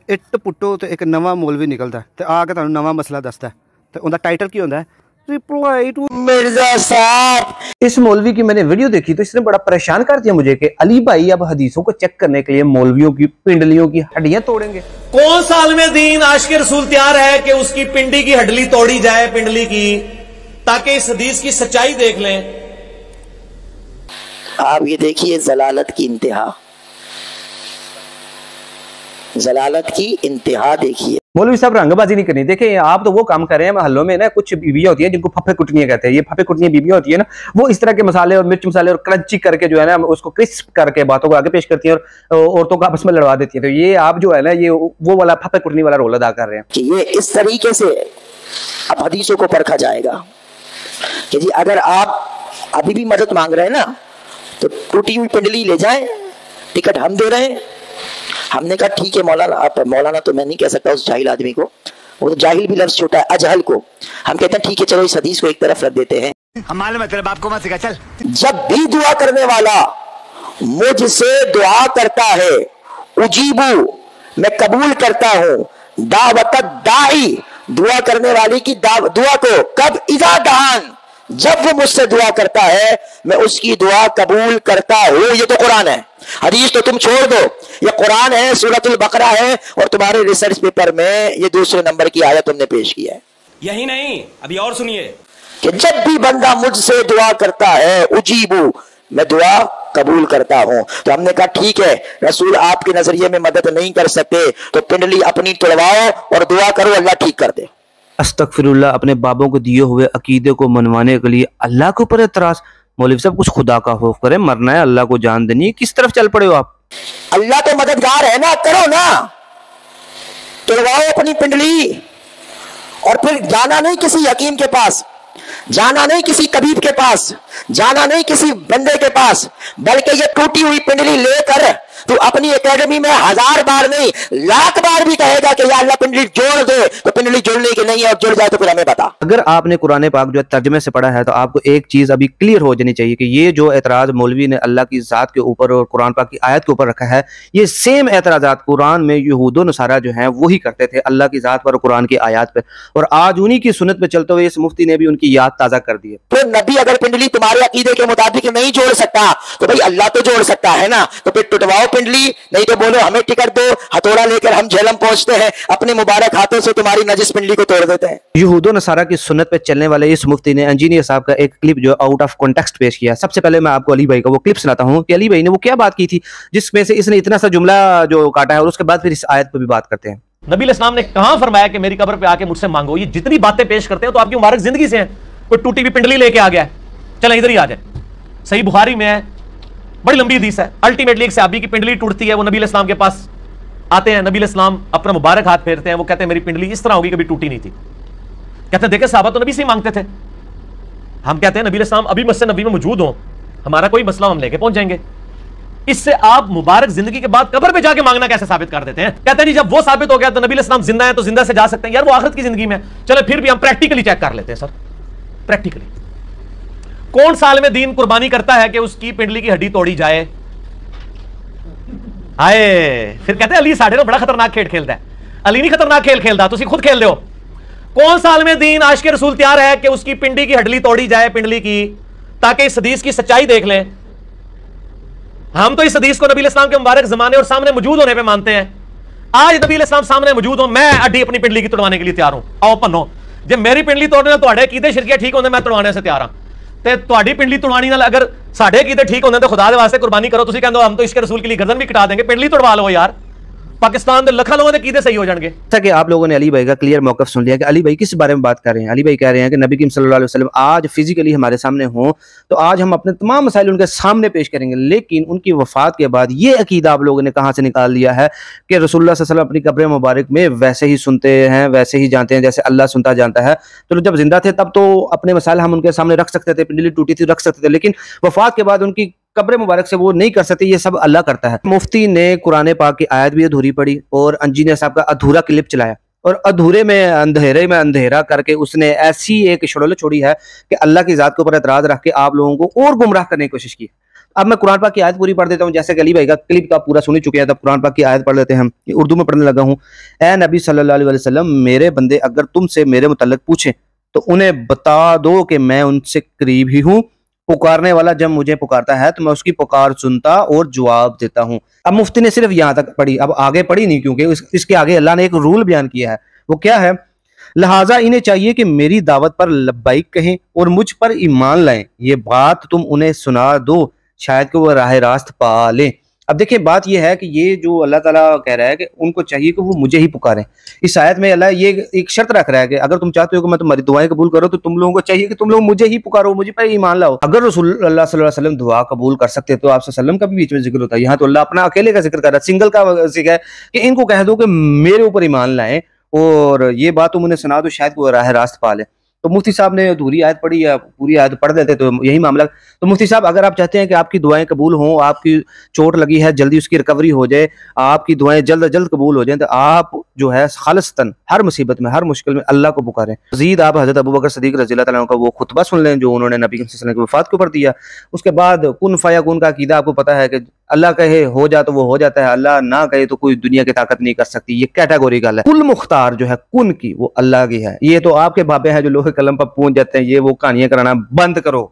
It पुट्टो तो एक नवा मौलवी निकलता है तो आके तुहानू नवा मसला दसदा है तो उनका टाइटल की होंदा है रिप्लाई टू मिर्जा साहब। इस मौलवी की मैंने वीडियो देखी तो इसने बड़ा परेशान कर दिया मुझे कि अली भाई अब हदीसों को चेक करने के लिए मौलवियों की पिंडलियों की हड्डियां तोड़ेंगे। कौन सा आलिम दीन आशिक रसूल तैयार है कि उसकी पिंडी की हड्डी तोड़ी जाए पिंडली की, ताकि इस हदीस की सच्चाई देख लें। आप ये देखिए जलालत की इंतहा, जलालत की इंतहा देखिए। मौलवी साहब रंगबाजी नहीं करनी। देखिए आप तो वो काम कर रहे हैं महल्लों में ना, कुछ बीबियां होती है जिनको फफे कुटनियां कहते हैं, ये फफे कुटनियां बीबियां होती है ना, वो इस तरह के मसाले और मिर्च मसाले और क्रंची करके जो है ना उसको क्रिस्प करके बातों को आगे पेश करती है और औरतों को आपस में लड़वा देती है। तो ये आप जो है ना ये वो वाला फफे कुटनी वाला रोल अदा कर रहे हैं कि ये इस तरीके से अब हदीसों को परखा जाएगा कि जी अगर आप अभी भी मदद मांग रहे हैं ना तो टूटी हुई पिंडली ले जाएं, टिकट हम दे रहे हैं। हमने कहा ठीक है मौलाना, आप मौलाना तो मैं नहीं कह सकता उस जाहिल आदमी को, वो तो जाहिल भी लफ्ज छोटा है, अजहल को हम कहते हैं ठीक है चलो इस हदीस को एक तरफ रख देते हैं। हमारे मतलब आपको मत सिखा चल। जब भी दुआ करने वाला मुझसे दुआ करता है उजीबू मैं कबूल करता हूं, दावत दाई दुआ करने वाले की दुआ को कब इज़ा दहान जब वो मुझसे दुआ करता है मैं उसकी दुआ कबूल करता हूं। ये तो कुरान है, हदीस तो तुम छोड़ दो, ये कुरान है, सूरतुल बकरा है और तुम्हारे रिसर्च पेपर में ये दूसरे नंबर की आयत तुमने पेश किया है। यही नहीं अभी और सुनिए कि जब भी बंदा मुझसे दुआ करता है उजीबू मैं दुआ कबूल करता हूं। तो हमने कहा ठीक है रसूल आपके नजरिए में मदद नहीं कर सकते तो पिंडली अपनी तोड़वाओ और दुआ करो अल्लाह ठीक कर दे। अस्तगफिरुल्लाह, अपने बाबों को दिए हुए अकीदे को मनवाने के लिए अल्लाह के ऊपर एतराज। मौलवी साहब कुछ खुदा का खौफ करें, मरना है अल्लाह को जान देनी है, किस तरफ चल पड़े हो आप? अल्लाह तो मददगार है ना, करो ना, तोड़वाओ अपनी पिंडली और फिर जाना नहीं किसी हकीम के पास, जाना नहीं किसी कबीब के पास, जाना नहीं किसी बंदे के पास, बल्कि ये टूटी हुई पिंडली लेकर तू अपनी एकेडमी में 1000 बार नहीं लाख बार भी कहेगा कि या अल्लाह पिंडली जोड़ दे तो पिंडली जोड़ने की नहीं है और जुड़ जाए तो फिर हमें बता। अगर आपने कुरान पाक जो है तर्जमे से पढ़ा है तो आपको एक चीज अभी क्लियर हो जानी चाहिए कि ये जो एतराज मौलवी ने अल्लाह की जात के ऊपर और कुरान पाक की आयत के ऊपर रखा है, ये सेम एतराजात कुरान में यहूद नसारा जो है वही करते थे अल्लाह की जात पर और कुरान की आयत पर, और आज उन्हीं की सुन्नत पे चलते हुए इस मुफ्ती ने भी उनकी याद ताजा कर दी है। तो नबी अगर पिंडली तुम्हारे अकीदे के मुताबिक नहीं जोड़ सकता तो भाई अल्लाह तो जोड़ सकता है ना, तो फिर टुटवाओ पिंडली, नहीं तो बोलो हमें टिकट दो, हथौड़ा लेकर हम झेलम पहुंचते हैं, अपने मुबारक हाथों से तुम्हारी नजिस पिंडली को तोड़ देते हैं। यहूद नसारा की सुन्नत पे चलने वाले इस मुफ्ती ने इंजीनियर साहब का एक क्लिप जो आउट ऑफ कॉन्टेक्स्ट पेश किया। सबसे पहले मैं आपको अली भाई का वो क्लिप सुनाता हूँ कि अली भाई ने वो क्या बात की थी जिसमें से इसने इतना सा जुमला जो काटा है, और उसके बाद फिर इस आयत पर भी बात करते हैं। नबी अलैहिस्सलाम ने कहां फरमाया कि मेरी कब्र पे आके मुझसे मांगो? ये जितनी बातें पेश करते हैं तो आपकी मुबारक जिंदगी से हैं। कोई टूटी हुई पिंडली लेके आ गया है, चलो इधर ही आ जाए, सही बुखारी में है, बड़ी लंबी हदीस है। अल्टीमेटली एक सहाबी की पिंडली टूटती है, वो नबी अलैहिस्सलाम के पास आते हैं, नबी अलैहिस्सलाम अपना मुबारक हाथ फेरते हैं, वो कहते हैं मेरी पिंडली इस तरह होगी कभी टूटी नहीं थी। कहते हैं देखे साहबा तो नबी से ही मांगते थे। हम कहते हैं नबी अलैहिस्सलाम अभी मस्जिद नबी में मौजूद हो, हमारा कोई मसला हम लेके पहुंच जाएंगे। इससे आप मुबारक जिंदगी के बाद कब्र पे जाके मांगना कैसे साबित कर देते हैं? कहते हैं नहीं जब वो साबित हो गया तो नबी अलैहिस्सलाम जिंदा है तो जिंदा से जा सकते हैं। यार वो आखिरत की जिंदगी में, चलो फिर भी हम प्रैक्टिकली चेक कर लेते हैं। सर प्रैक्टिकली कौन साल में दीन कुर्बानी करता है कि उसकी पिंडली की हड्डी तोड़ी जाए? आए फिर कहते हैं अली साढ़े ना बड़ा खतरनाक खेल खेलता है। अली नहीं खतरनाक खेल खेलता, तुम खुद खेल रहे हो। कौन साल में दीन आशिक रसूल तैयार है कि उसकी पिंडी की हड्डी तोड़ी जाए पिंडली की, ताकि इस हदीस की सच्चाई देख लें। हम तो इस हदीस को नबी अलैहिस्सलाम के मुबारक जमाने और सामने मौजूद होने पे मानते हैं। आज नबी अलैहिस्सलाम सामने मौजूद हो, मैं हड्डी अपनी पिंडली की तोड़वाने के लिए तैयार हूं। आओ पन्नो, जब मेरी पिंडली तोड़ने तो कीदे शिरकिया ठीक होंगे, मैं तोड़वाने से तैयार हूं। ते तुहाडी पिंडली तोड़वानी नाल अगर साढ़े कीदे ठीक होंगे तो खुदा दे वास्ते कुर्बानी करो। तुसीं कहंदे हो हम तो इसके रसूल के लिए गर्दन भी कटा देंगे, पिंडली तोड़वा लो यार। पाकिस्तान के लखा लोगों के कीदे सही हो जाएंगे। जैसा कि आप लोगों ने अली भाई का क्लियर मौकफ सुन लिया कि अली भाई किस बारे में बात कर रहे हैं। अली भाई कह रहे हैं कि नबी करीम सल्लल्लाहु अलैहि वसल्लम आज फिजिकली हमारे सामने हों तो आज हम अपने तमाम मसाइल उनके सामने पेश करेंगे, लेकिन उनकी वफात के बाद ये अकीदा आप लोगों ने कहाँ से निकाल लिया है कि रसूलुल्लाह सल्लल्लाहु अलैहि वसल्लम अपनी कब्र मुबारक में वैसे ही सुनते हैं, वैसे ही जानते हैं जैसे अल्लाह सुनता जानता है। तो जब जिंदा थे तब तो अपने मसाइल हम उनके सामने रख सकते थे, पिंडली टूटी थी रख सकते थे, लेकिन वफात के बाद उनकी कब्र मुबारक से वो नहीं कर सकते, ये सब अल्लाह करता है। मुफ्ती ने कुरान पाक की आयत भी अधूरी पढ़ी और इंजीनियर साहब का अधूरा क्लिप चलाया और अधूरे में अंधेरा करके उसने ऐसी एक शड़ोल छोड़ी है कि अल्लाह की जात के ऊपर एतराज रख के आप लोगों को और गुमराह करने की कोशिश की। अब मैं कुरान पाक की आयत पूरी पढ़ देता हूँ, जैसे कि अली भाई का क्लिप तो आप पूरा सुन ही चुके हैं, तब कुरान पाक की आयत पढ़ लेते हैं हम। उर्दू में पढ़ने लगा हूँ। ए नबी सल्लल्लाहु अलैहि वसल्लम, मेरे बंदे अगर तुमसे मेरे मुतल्लिक पूछें तो उन्हें बता दो कि मैं उनसे करीब ही हूँ, पुकारने वाला जब मुझे पुकारता है तो मैं उसकी पुकार सुनता और जवाब देता हूँ। अब मुफ्ती ने सिर्फ यहाँ तक पढ़ी, अब आगे पढ़ी नहीं, क्योंकि इसके आगे अल्लाह ने एक रूल बयान किया है। वो क्या है? लिहाजा इन्हें चाहिए कि मेरी दावत पर लब्बाइक कहें और मुझ पर ईमान लाएं। ये बात तुम उन्हें सुना दो, शायद कि वो राह रास्त पा लें। अब देखिए बात यह है कि ये जो अल्लाह ताला कह रहा है कि उनको चाहिए कि वो मुझे ही पुकारें। इस आयत में अल्लाह ये एक शर्त रख रहा है कि अगर तुम चाहते हो कि मैं तुम्हारी दुआएं कबूल करूं तो तुम लोगों को चाहिए कि तुम लोग मुझे ही पुकारो, मुझे पर ईमान लाओ। अगर रसूल अल्लाह सल्लल्लाहु अलैहि वसल्लम दुआ कबूल कर सकते तो आप सल्लल्लाहु अलैहि वसल्लम का भी बीच में जिक्र होता है। यहाँ तो अल्लाह अपना अकेले का जिक्र कर रहा है, सिंगल का जिक्र है कि इनको कह दो कि मेरे ऊपर ईमान लाएं और ये बात तुम उन्हें सुना दो, शायद वो राह रास्त पा ले। तो मुफ्ती साहब ने अधूरी आयत पढ़ी या पूरी आयत पढ़ देते तो यही मामला। तो मुफ्ती साहब, अगर आप चाहते हैं कि आपकी दुआएं कबूल हों, आपकी चोट लगी है जल्दी उसकी रिकवरी हो जाए, आपकी दुआएं जल्द अज जल्द कबूल हो जाएं, तो आप जो है खालिस्तन हर मुसीबत में, हर मुश्किल में अल्लाह को पुकारें। मज़ीद आप हज़रत अबू बकर सिद्दीक़ रज़ी अल्लाह तआला अन्हु का वो खुतबा सुन लें जो उन्होंने नबी सल्लल्लाहु अलैहि वसल्लम की वफ़ात के ऊपर दिया। उसके बाद कुन फयाकुन का अकीदा आपको पता है कि अल्लाह कहे हो जा तो वो हो जाता है, अल्लाह ना कहे तो कोई दुनिया की ताकत नहीं कर सकती। ये कैटेगोरिकल है। कुल मुख्तार जो है कुन की, वो अल्लाह की है। ये तो आपके बाबे हैं जो लोहे कलम पर पूछ जाते हैं, ये वो कहानियां कराना बंद करो।